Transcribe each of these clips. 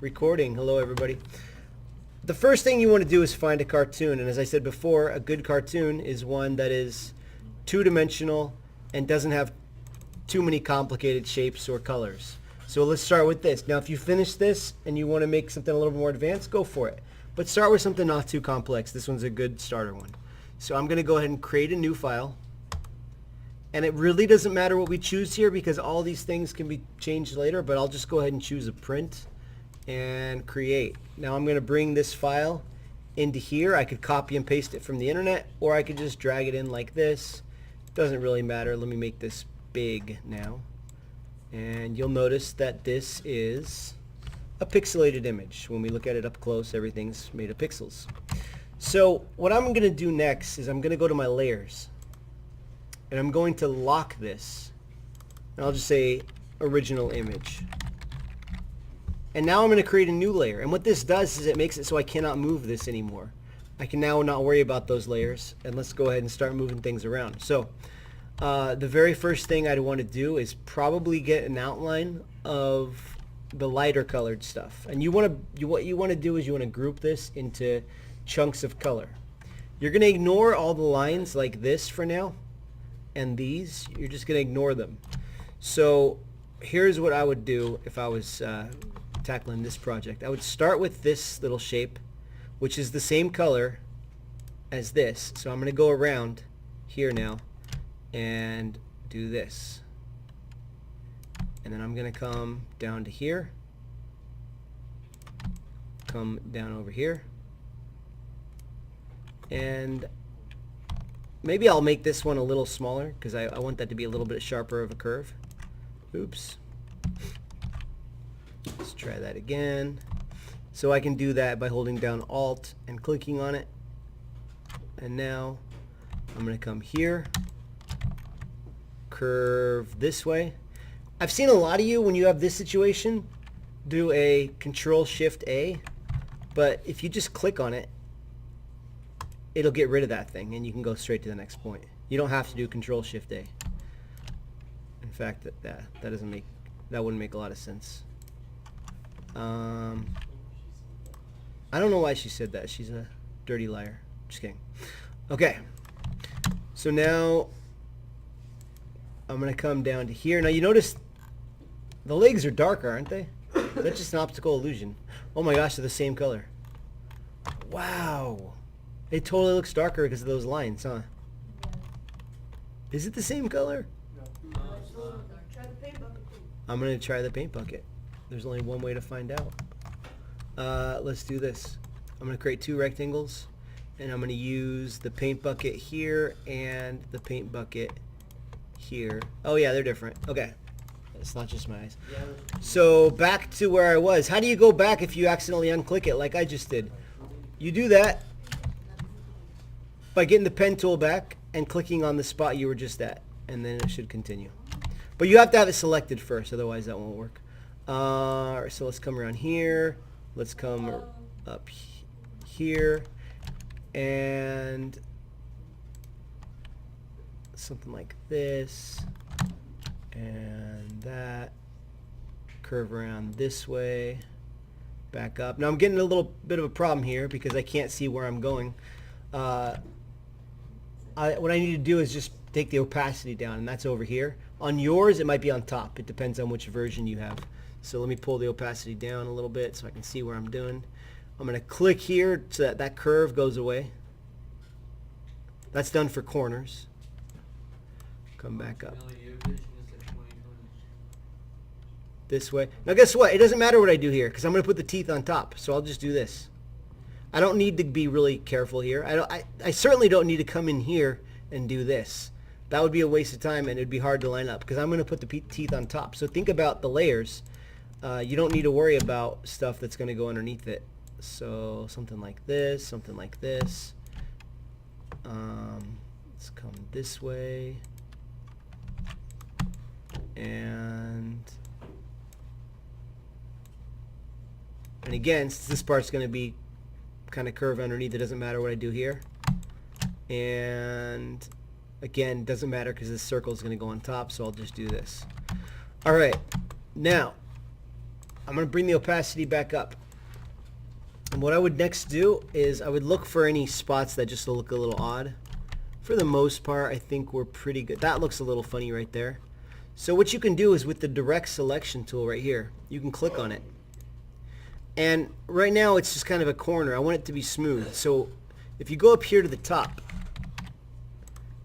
Recording. Hello, everybody. The first thing you want to do is find a cartoon, and as I said before, a good cartoon is one that is two-dimensional and doesn't have too many complicated shapes or colors. So let's start with this. Now, if you finish this and you want to make something a little more advanced, go for it. But start with something not too complex. This one's a good starter one. So I'm going to go ahead and create a new file. And it really doesn't matter what we choose here because all these things can be changed later, but I'll just go ahead and choose a print and create. Now I'm going to bring this file into here. I could copy and paste it from the internet, or I could just drag it in like this. Doesn't really matter. Let me make this big now. And you'll notice that this is a pixelated image. When we look at it up close, everything's made of pixels. So what I'm going to do next is I'm going to go to my layers. And I'm going to lock this. And I'll just say original image. And now I'm going to create a new layer. And what this does is it makes it so I cannot move this anymore. I can now not worry about those layers. And let's go ahead and start moving things around. So the very first thing I'd want to do is probably get an outline of the lighter colored stuff. And what you want to do is you want to group this into chunks of color. You're going to ignore all the lines like this for now. And these, you're just going to ignore them. So here's what I would do if I was tackling this project. I would start with this little shape, which is the same color as this. So I'm going to go around here now and do this. And then I'm going to come down to here, come down over here, and maybe I'll make this one a little smaller because I want that to be a little bit sharper of a curve. Oops. Let's try that again. So I can do that by holding down Alt and clicking on it. And now I'm going to come here, curve this way. I've seen a lot of you, when you have this situation, do a Control-Shift-A, but if you just click on it, it'll get rid of that thing and you can go straight to the next point. You don't have to do Control-Shift-A. In fact, that wouldn't make a lot of sense. I don't know why she said that. She's a dirty liar. Just kidding. Okay. So now I'm going to come down to here. Now you notice the legs are darker, aren't they? That's just an optical illusion. Oh my gosh, they're the same color. Wow. It totally looks darker because of those lines, huh? Is it the same color? No. Try the paint bucket. I'm going to try the paint bucket. There's only one way to find out. Let's do this. I'm going to create two rectangles, and I'm going to use the paint bucket here and the paint bucket here. Oh yeah, they're different. Okay. It's not just my eyes. So back to where I was. How do you go back if you accidentally unclick it like I just did? You do that by getting the pen tool back and clicking on the spot you were just at, and then it should continue. But you have to have it selected first, otherwise that won't work. Alright, so let's come around here. Let's come up here, and something like this, and that. Curve around this way, back up. Now I'm getting a little bit of a problem here because I can't see where I'm going. What I need to do is just take the opacity down, and that's over here. On yours, it might be on top. It depends on which version you have. So let me pull the opacity down a little bit so I can see where I'm doing. I'm going to click here so that that curve goes away. That's done for corners. Come back up. This way. Now guess what? It doesn't matter what I do here because I'm going to put the teeth on top. So I'll just do this. I don't need to be really careful here. I certainly don't need to come in here and do this. That would be a waste of time and it would be hard to line up because I'm going to put the teeth on top. So think about the layers. You don't need to worry about stuff that's going to go underneath it. So something like this, something like this. Let's come this way. And again, since this part's going to be kind of curved underneath, it doesn't matter what I do here. And again, it doesn't matter because this circle is going to go on top, so I'll just do this. All right, now I'm going to bring the opacity back up. And what I would next do is I would look for any spots that just look a little odd. For the most part, I think we're pretty good. That looks a little funny right there. So what you can do is with the direct selection tool right here, you can click on it. And right now it's just kind of a corner. I want it to be smooth. So if you go up here to the top,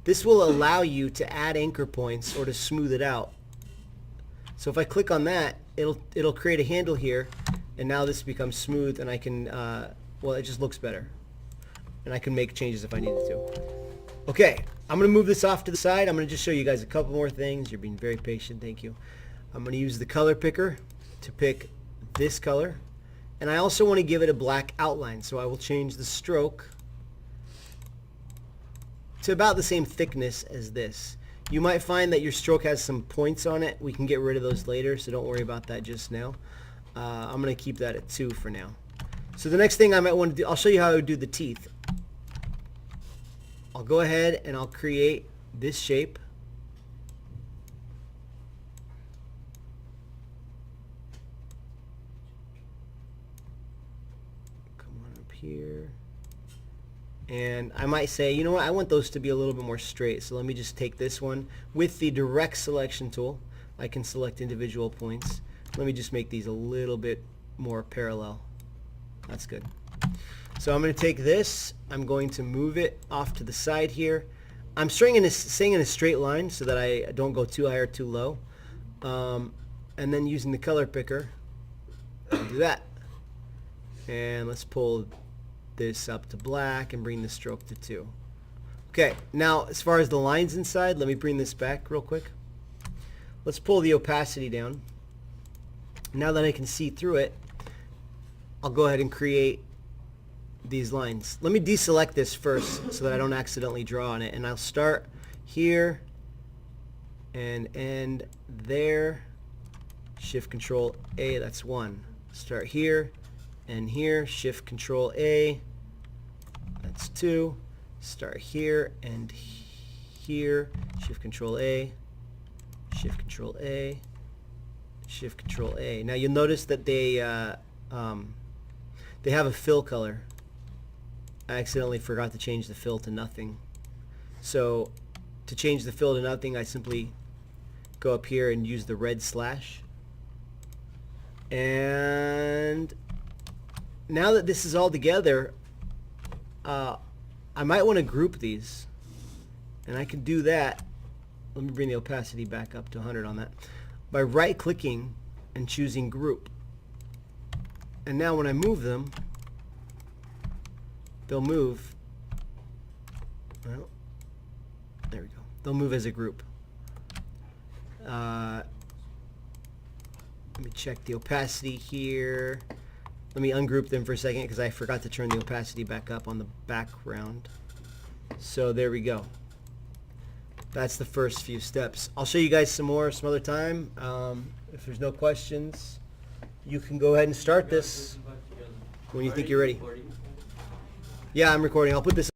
this will allow you to add anchor points or to smooth it out. So if I click on that, it'll create a handle here, and now this becomes smooth, and I can, well, it just looks better. And I can make changes if I needed to. Okay, I'm going to move this off to the side. I'm going to just show you guys a couple more things. You're being very patient, thank you. I'm going to use the color picker to pick this color. And I also want to give it a black outline, so I will change the stroke to about the same thickness as this. You might find that your stroke has some points on it. We can get rid of those later, so don't worry about that just now. I'm going to keep that at 2 for now. So the next thing I might want to do, I'll show you how I would do the teeth. I'll go ahead and I'll create this shape. Come on up here. And I might say, you know what, I want those to be a little bit more straight. So let me just take this one. With the direct selection tool, I can select individual points. Let me just make these a little bit more parallel. That's good. So I'm going to take this, I'm going to move it off to the side here. I'm staying in a straight line so that I don't go too high or too low. And then using the color picker, I'll do that. And let's pull this up to black and bring the stroke to 2. Okay, now as far as the lines inside, let me bring this back real quick. Let's pull the opacity down. Now that I can see through it, I'll go ahead and create these lines. Let me deselect this first so that I don't accidentally draw on it, and I'll start here and end there. Shift Control A, that's 1. Start here and here, Shift Control A, that's 2. Start here and here, Shift Control A, Shift Control A, Shift Control A. Now you'll notice that they have a fill color. I accidentally forgot to change the fill to nothing. So to change the fill to nothing, I simply go up here and use the red slash. And now that this is all together, I might want to group these. And I can do that. Let me bring the opacity back up to 100 on that. By right-clicking and choosing Group. And now when I move them, they'll move. Well, there we go. They'll move as a group. Let me check the opacity here. Let me ungroup them for a second because I forgot to turn the opacity back up on the background. So there we go. That's the first few steps. I'll show you guys some more some other time. If there's no questions, you can go ahead and start this when you think you're ready. Yeah, I'm recording. I'll put this